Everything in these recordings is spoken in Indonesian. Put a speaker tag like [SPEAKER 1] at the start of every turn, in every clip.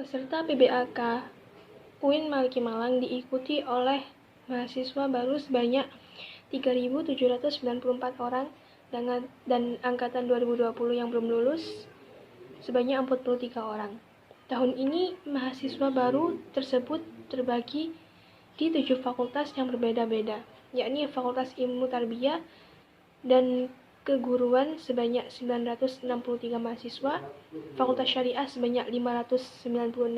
[SPEAKER 1] Peserta PBAK UIN Maliki Malang diikuti oleh mahasiswa baru sebanyak 3.794 orang dan angkatan 2020 yang belum lulus sebanyak 43 orang. Tahun ini mahasiswa baru tersebut terbagi di 7 fakultas yang berbeda-beda, yakni Fakultas Ilmu Tarbiyah dan Keguruan sebanyak 963 mahasiswa, Fakultas Syariah sebanyak 596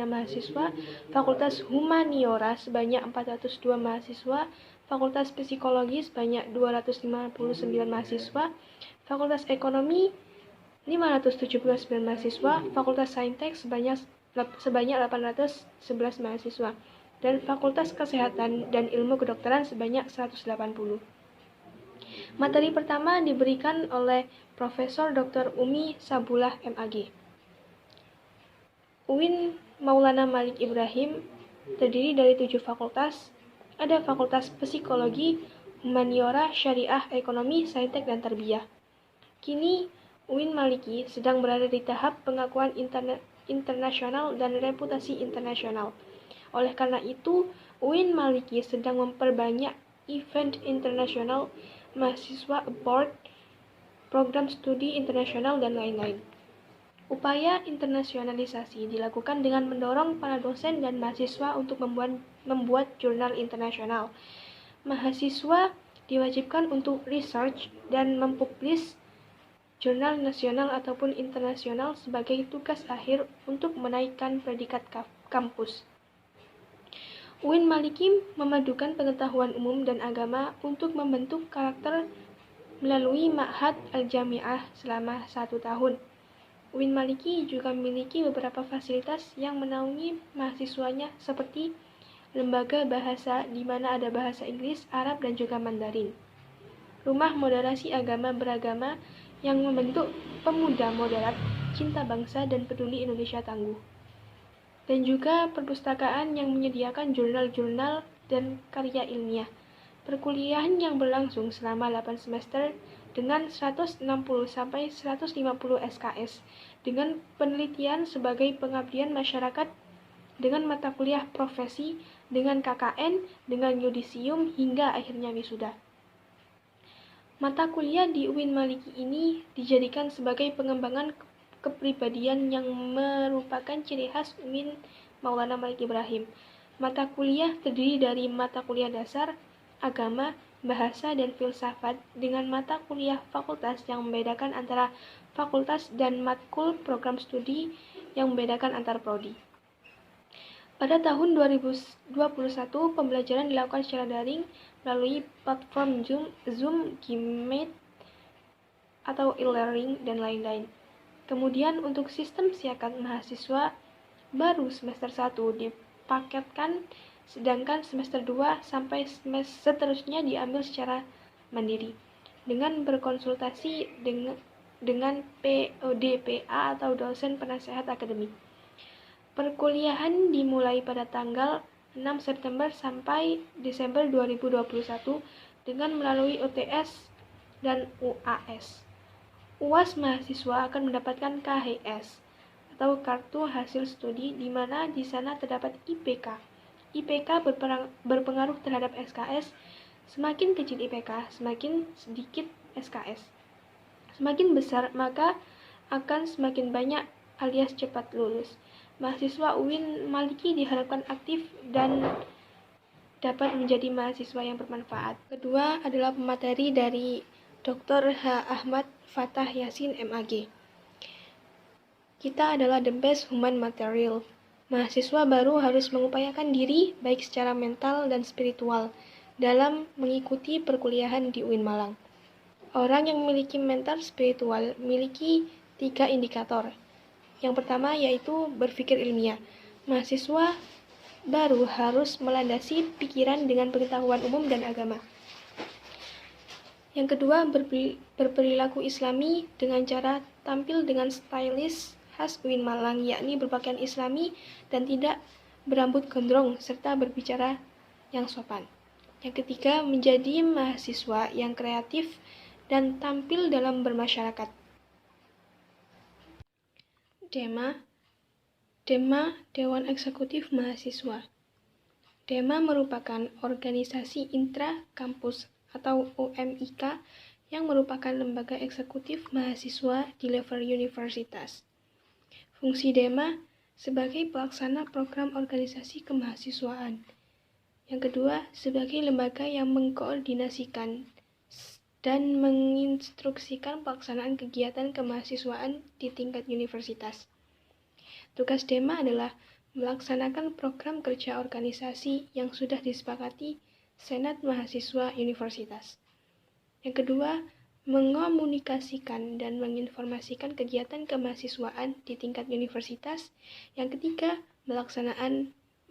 [SPEAKER 1] mahasiswa, Fakultas Humaniora sebanyak 402 mahasiswa, Fakultas Psikologi sebanyak 259 mahasiswa, Fakultas Ekonomi 579 mahasiswa, Fakultas Saintek sebanyak 811 mahasiswa, dan Fakultas Kesehatan dan Ilmu Kedokteran sebanyak 180. Materi pertama diberikan oleh Profesor Dr. Umi Sabullah MAG. UIN Maulana Malik Ibrahim terdiri dari 7 fakultas. Ada Fakultas Psikologi, Humaniora, Syariah, Ekonomi, Saintek, dan Tarbiyah. Kini UIN Maliki sedang berada di tahap pengakuan internasional dan reputasi internasional. Oleh karena itu, UIN Maliki sedang memperbanyak event internasional, mahasiswa abroad, program studi internasional, dan lain-lain. Upaya internasionalisasi dilakukan dengan mendorong para dosen dan mahasiswa untuk membuat jurnal internasional. Mahasiswa diwajibkan untuk research dan mempublish jurnal nasional ataupun internasional sebagai tugas akhir untuk menaikkan predikat kampus. UIN Maliki memadukan pengetahuan umum dan agama untuk membentuk karakter melalui Ma'had Al-Jami'ah selama 1 tahun. UIN Maliki juga memiliki beberapa fasilitas yang menaungi mahasiswanya seperti lembaga bahasa di mana ada bahasa Inggris, Arab, dan juga Mandarin. Rumah moderasi agama beragama yang membentuk pemuda moderat, cinta bangsa, dan peduli Indonesia tangguh. Dan juga perpustakaan yang menyediakan jurnal-jurnal dan karya ilmiah. Perkuliahan yang berlangsung selama 8 semester dengan 160 sampai 150 SKS dengan penelitian sebagai pengabdian masyarakat dengan mata kuliah profesi, dengan KKN, dengan yudisium hingga akhirnya wisuda. Mata kuliah di UIN Maliki ini dijadikan sebagai pengembangan kepribadian yang merupakan ciri khas UIN Maulana Malik Ibrahim. Mata kuliah terdiri dari mata kuliah dasar, agama, bahasa, dan filsafat dengan mata kuliah fakultas yang membedakan antara fakultas dan matkul program studi yang membedakan antar prodi. Pada tahun 2021, pembelajaran dilakukan secara daring melalui platform Zoom, Gmeet, atau e-learning, dan lain-lain. Kemudian untuk sistem siakat mahasiswa baru semester 1 dipaketkan, sedangkan semester 2 sampai semester seterusnya diambil secara mandiri dengan berkonsultasi dengan PODPA atau dosen penasehat akademik. Perkuliahan dimulai pada tanggal 6 September sampai Desember 2021 dengan melalui UTS dan UAS. UAS mahasiswa akan mendapatkan KHS atau kartu hasil studi di mana di sana terdapat IPK. IPK berpengaruh terhadap SKS. Semakin kecil IPK, semakin sedikit SKS. Semakin besar, maka akan semakin banyak alias cepat lulus. Mahasiswa UIN Maliki diharapkan aktif dan dapat menjadi mahasiswa yang bermanfaat. Kedua adalah pemateri dari Dr. H. Ahmad Fatah Yasin MAG. Kita adalah the best human material. Mahasiswa baru harus mengupayakan diri baik secara mental dan spiritual dalam mengikuti perkuliahan di UIN Malang. Orang yang memiliki mental spiritual memiliki 3 indikator. Yang pertama yaitu berpikir ilmiah. Mahasiswa baru harus melandasi pikiran dengan pengetahuan umum dan agama. Yang kedua, berperilaku islami dengan cara tampil dengan stylish khas UIN Malang, yakni berpakaian islami dan tidak berambut gondrong, serta berbicara yang sopan. Yang ketiga, menjadi mahasiswa yang kreatif dan tampil dalam bermasyarakat. Tema DEMA, Dewan Eksekutif Mahasiswa. DEMA merupakan organisasi intra-kampus atau UMIK yang merupakan lembaga eksekutif mahasiswa di level universitas. Fungsi DEMA sebagai pelaksana program organisasi kemahasiswaan. Yang kedua, sebagai lembaga yang mengkoordinasikan dan menginstruksikan pelaksanaan kegiatan kemahasiswaan di tingkat universitas. Tugas DEMA adalah melaksanakan program kerja organisasi yang sudah disepakati Senat Mahasiswa Universitas. Yang kedua, mengomunikasikan dan menginformasikan kegiatan kemahasiswaan di tingkat universitas. Yang ketiga,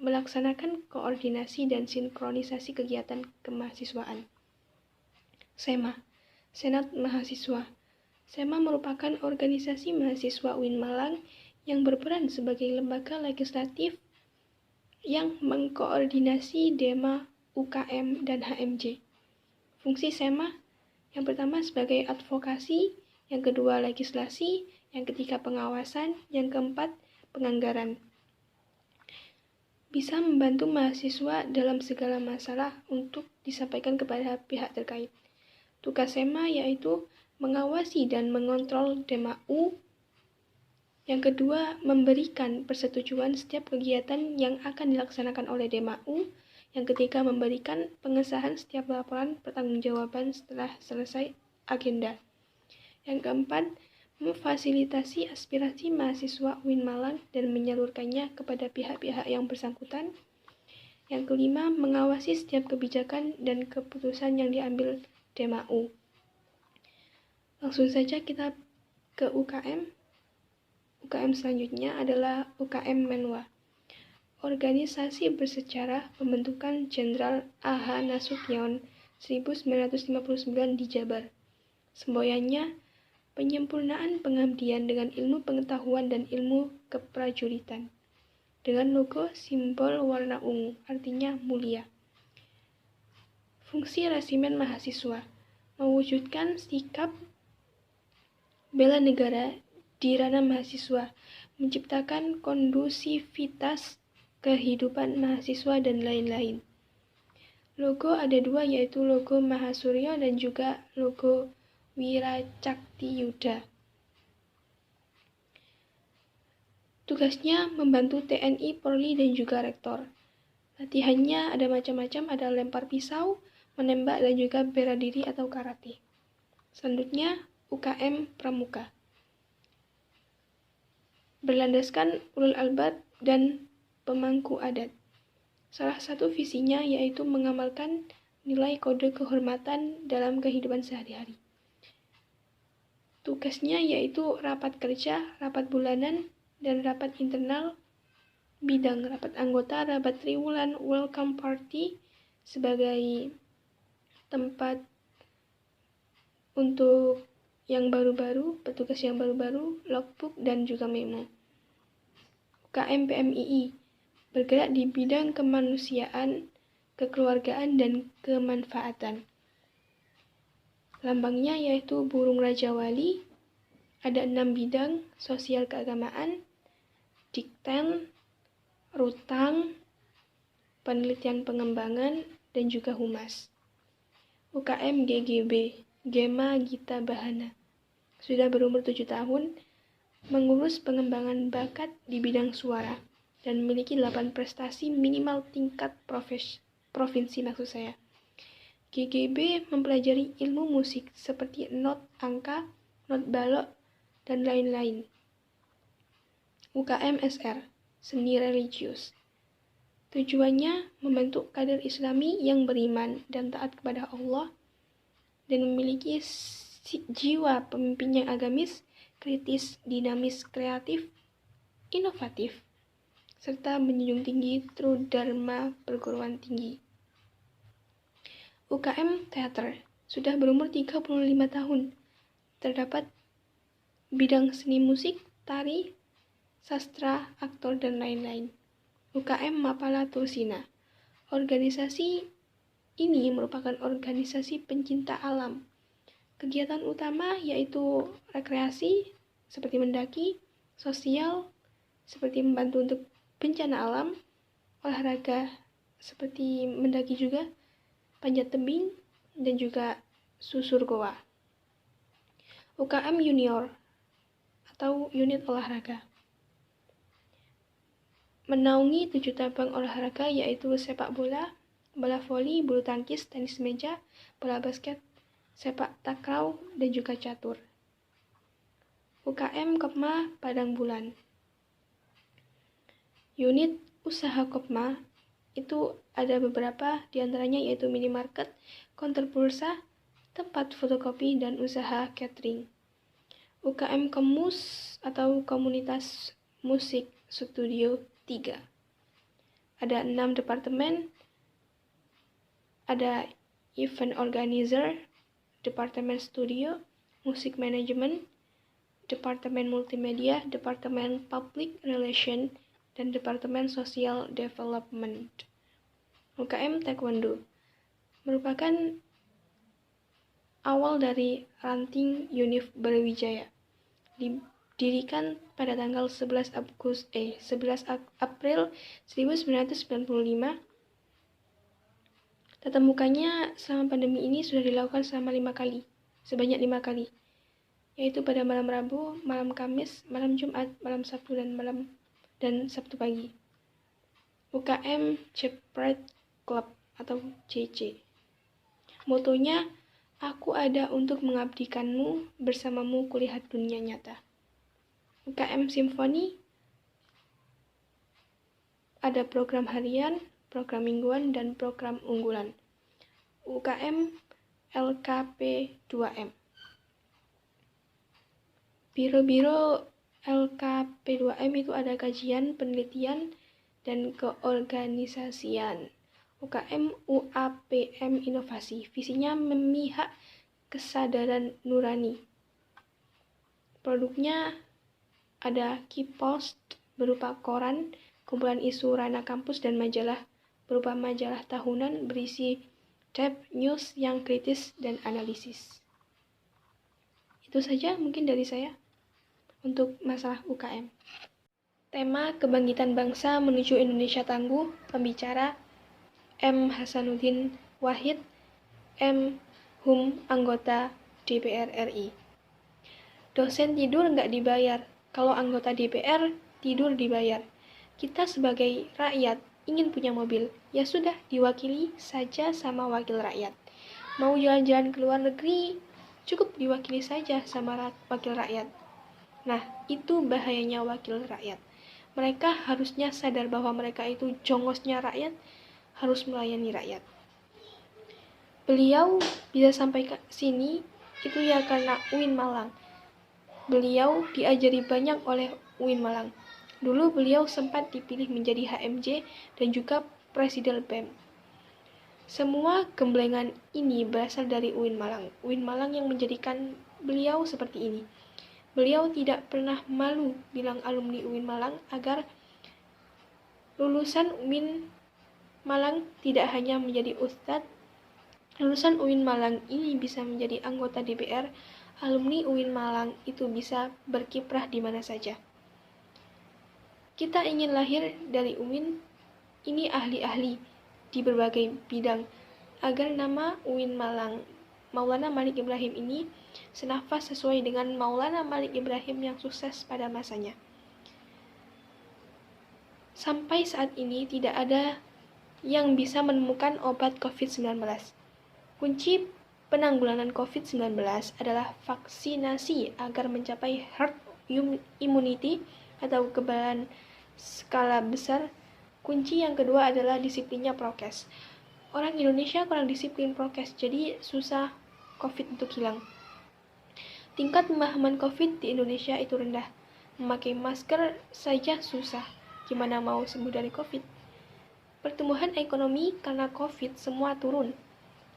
[SPEAKER 1] melaksanakan koordinasi dan sinkronisasi kegiatan kemahasiswaan. SEMA, Senat Mahasiswa. SEMA merupakan organisasi mahasiswa UIN Malang yang berperan sebagai lembaga legislatif yang mengkoordinasi DEMA, UKM, dan HMJ. Fungsi SEMA yang pertama sebagai advokasi, yang kedua legislasi, yang ketiga pengawasan, yang keempat penganggaran. Bisa membantu mahasiswa dalam segala masalah untuk disampaikan kepada pihak terkait. Tugas SEMA yaitu mengawasi dan mengontrol DEMA U. Yang kedua, memberikan persetujuan setiap kegiatan yang akan dilaksanakan oleh DEMA U. Yang ketiga, memberikan pengesahan setiap laporan pertanggungjawaban setelah selesai agenda. Yang keempat, memfasilitasi aspirasi mahasiswa UIN Malang dan menyalurkannya kepada pihak-pihak yang bersangkutan. Yang kelima, mengawasi setiap kebijakan dan keputusan yang diambil DEMA U. Langsung saja kita ke UKM. UKM selanjutnya adalah UKM Menwa. Organisasi bersejarah pembentukan Jenderal A.H. Nasution 1959 di Jabar. Semboyannya, penyempurnaan pengabdian dengan ilmu pengetahuan dan ilmu keprajuritan. Dengan logo simbol warna ungu, artinya mulia. Fungsi resimen mahasiswa, mewujudkan sikap bela negara di ranah mahasiswa, menciptakan kondusivitas kehidupan mahasiswa dan lain-lain. Logo ada dua, yaitu logo Mahasuryo dan juga logo Wiracaktiyuda. Tugasnya membantu TNI, Polri, dan juga rektor. Latihannya ada macam-macam, ada lempar pisau, menembak, dan juga bela diri atau karate. Selanjutnya, UKM Pramuka. Berlandaskan ulul albab dan pemangku adat. Salah satu visinya yaitu mengamalkan nilai kode kehormatan dalam kehidupan sehari-hari. Tugasnya yaitu rapat kerja, rapat bulanan, dan rapat internal, bidang rapat anggota, rapat triwulan, welcome party sebagai tempat untuk yang baru-baru, petugas yang baru-baru, logbook, dan juga memo. UKM PMII bergerak di bidang kemanusiaan, kekeluargaan, dan kemanfaatan. Lambangnya yaitu burung Raja Wali, ada 6 bidang, sosial keagamaan, dikten, rutang, penelitian pengembangan, dan juga humas. UKM GGB, Gema Gita Bahana, sudah berumur 7 tahun, mengurus pengembangan bakat di bidang suara, dan memiliki 8 prestasi minimal tingkat provinsi maksud saya. GGB mempelajari ilmu musik seperti not angka, not balok, dan lain-lain. UKM SR, seni religius. Tujuannya membentuk kader Islami yang beriman dan taat kepada Allah dan memiliki jiwa pemimpin yang agamis, kritis, dinamis, kreatif, inovatif, serta menjunjung tinggi True Dharma perguruan tinggi. UKM Teater, sudah berumur 35 tahun. Terdapat bidang seni musik, tari, sastra, aktor, dan lain-lain. UKM Mapala Tursina. Organisasi ini merupakan organisasi pencinta alam. Kegiatan utama yaitu rekreasi, seperti mendaki, sosial, seperti membantu untuk bencana alam, olahraga seperti mendaki juga, panjat tebing, dan juga susur goa. UKM Junior atau unit olahraga menaungi 7 cabang olahraga yaitu sepak bola, bola voli, bulu tangkis, tenis meja, bola basket, sepak takraw, dan juga catur. UKM Kopma Padang Bulan. Unit usaha Kopma itu ada beberapa, diantaranya yaitu minimarket, konter pulsa, tempat fotokopi, dan usaha catering. UKM Komus atau Komunitas Musik Studio 3. Ada 6 departemen, ada event organizer, departemen studio, musik manajemen, departemen multimedia, departemen public relation, dan departemen social development. UKM Taekwondo merupakan awal dari ranting Unif Brawijaya. Didirikan pada tanggal 11 April 1995. Tatap mukanya selama pandemi ini sudah dilakukan sebanyak 5 kali, yaitu pada malam Rabu, malam Kamis, malam Jumat, malam Sabtu, dan Sabtu pagi. UKM Cepret Club atau CC. Motonya, aku ada untuk mengabdikanmu, bersamamu kulihat dunia nyata. UKM Simfoni ada program harian, program mingguan, dan program unggulan. UKM LKP 2M. Biro-biro LKP2M itu ada kajian, penelitian, dan keorganisasian. UKM UAPM Inovasi, visinya memihak kesadaran nurani. Produknya ada Kipost berupa koran, kumpulan isu ranah kampus, dan majalah berupa majalah tahunan berisi tab news yang kritis dan analisis. Itu saja mungkin dari saya untuk masalah UKM. Tema Kebangkitan Bangsa Menuju Indonesia Tangguh, pembicara M. Hasanuddin Wahid, M. Hum, anggota DPR RI. Dosen tidur nggak dibayar, kalau anggota DPR tidur dibayar. Kita sebagai rakyat ingin punya mobil, ya sudah diwakili saja sama wakil rakyat. Mau jalan-jalan ke luar negeri, cukup diwakili saja sama wakil rakyat. Nah, itu bahayanya wakil rakyat. Mereka harusnya sadar bahwa mereka itu jongosnya rakyat, harus melayani rakyat. Beliau bisa sampai ke sini, itu ya karena UIN Malang. Beliau diajari banyak oleh UIN Malang. Dulu beliau sempat dipilih menjadi HMJ dan juga Presiden BEM. Semua gemblengan ini berasal dari UIN Malang. UIN Malang yang menjadikan beliau seperti ini. Beliau tidak pernah malu bilang alumni UIN Malang agar lulusan UIN Malang tidak hanya menjadi ustadz, lulusan UIN Malang ini bisa menjadi anggota DPR, alumni UIN Malang itu bisa berkiprah di mana saja. Kita ingin lahir dari UIN, ini ahli-ahli di berbagai bidang, agar nama UIN Malang Maulana Malik Ibrahim ini senafas sesuai dengan Maulana Malik Ibrahim yang sukses pada masanya. Sampai saat ini tidak ada yang bisa menemukan obat COVID-19. Kunci penanggulangan COVID-19 adalah vaksinasi agar mencapai herd immunity atau kekebalan skala besar. Kunci yang kedua adalah disiplinnya prokes. Orang Indonesia kurang disiplin prokes, jadi susah COVID untuk hilang. Tingkat pemahaman COVID di Indonesia itu rendah. Memakai masker saja susah. Gimana mau sembuh dari COVID? Pertumbuhan ekonomi karena COVID semua turun.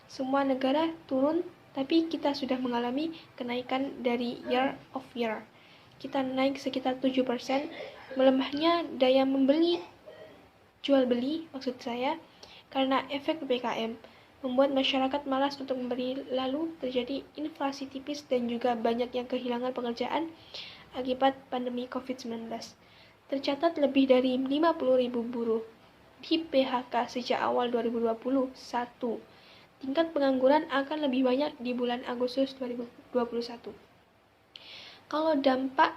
[SPEAKER 1] Semua negara turun, tapi kita sudah mengalami kenaikan dari year of year. Kita naik sekitar 7%. Melemahnya daya membeli, jual beli maksud saya, karena efek PPKM. Membuat masyarakat malas untuk membeli, lalu terjadi inflasi tipis dan juga banyak yang kehilangan pekerjaan akibat pandemi COVID-19. tercatat lebih dari 50.000 buruh di PHK sejak awal 2021. Tingkat pengangguran akan lebih banyak di bulan Agustus 2021. Kalau dampak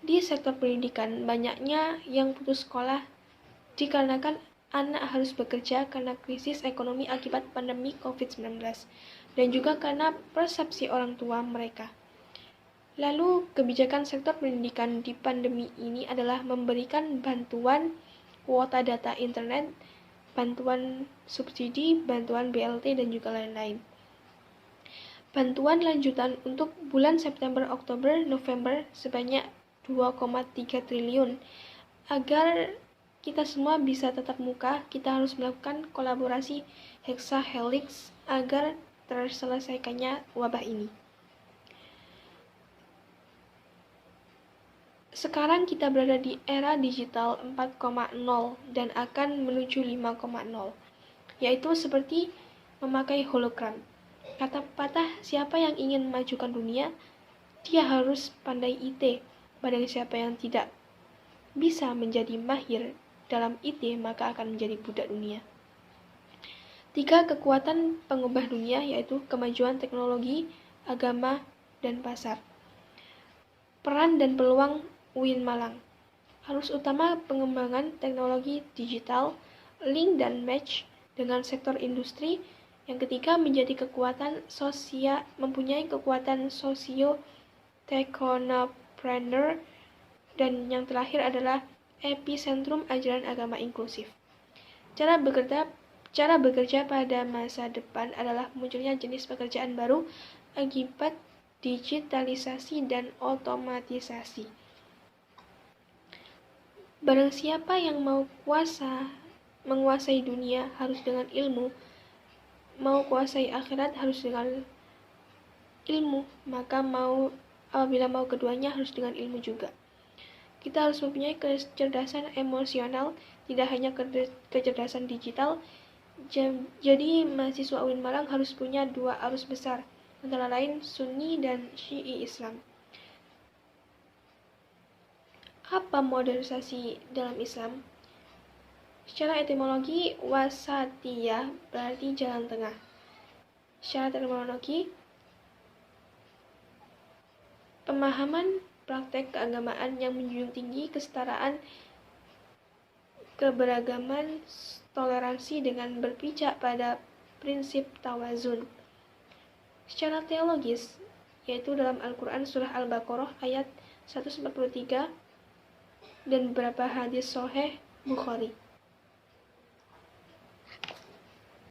[SPEAKER 1] di sektor pendidikan, banyaknya yang putus sekolah dikarenakan anak harus bekerja karena krisis ekonomi akibat pandemi COVID-19 dan juga karena persepsi orang tua mereka. Lalu, kebijakan sektor pendidikan di pandemi ini adalah memberikan bantuan kuota data internet, bantuan subsidi, bantuan BLT, dan juga lain-lain. Bantuan lanjutan untuk bulan September, Oktober, November sebanyak 2,3 triliun. Agar kita semua bisa tatap muka, kita harus melakukan kolaborasi heksahelix agar terselesaikannya wabah ini. Sekarang kita berada di era digital 4.0 dan akan menuju 5.0, yaitu seperti memakai hologram. Kata pepatah, siapa yang ingin memajukan dunia, dia harus pandai IT. Barang siapa yang tidak bisa menjadi mahir dalam IT, maka akan menjadi budak dunia. 3 kekuatan pengubah dunia yaitu kemajuan teknologi, agama, dan pasar. Peran dan peluang UIN Malang. Arus utama pengembangan teknologi digital, link dan match dengan sektor industri. Yang ketiga menjadi kekuatan mempunyai kekuatan sosio-technopreneur, dan yang terakhir adalah epicentrum ajaran agama inklusif. Cara bekerja pada masa depan adalah munculnya jenis pekerjaan baru akibat digitalisasi dan otomatisasi. Barang siapa yang mau menguasai dunia harus dengan ilmu, mau kuasai akhirat harus dengan ilmu, maka apabila mau keduanya harus dengan ilmu juga. Kita harus mempunyai kecerdasan emosional, tidak hanya kecerdasan digital. Jadi mahasiswa UIN Malang harus punya 2 arus besar, antara lain Sunni dan Syi'i Islam. Apa modernisasi dalam Islam? Secara etimologi, wasatiyah berarti jalan tengah. Secara terminologi, pemahaman praktek keagamaan yang menjunjung tinggi kesetaraan, keberagaman, toleransi dengan berpijak pada prinsip tawazun. Secara teologis, yaitu dalam Al-Quran surah Al-Baqarah ayat 143 dan beberapa hadis sahih Bukhari.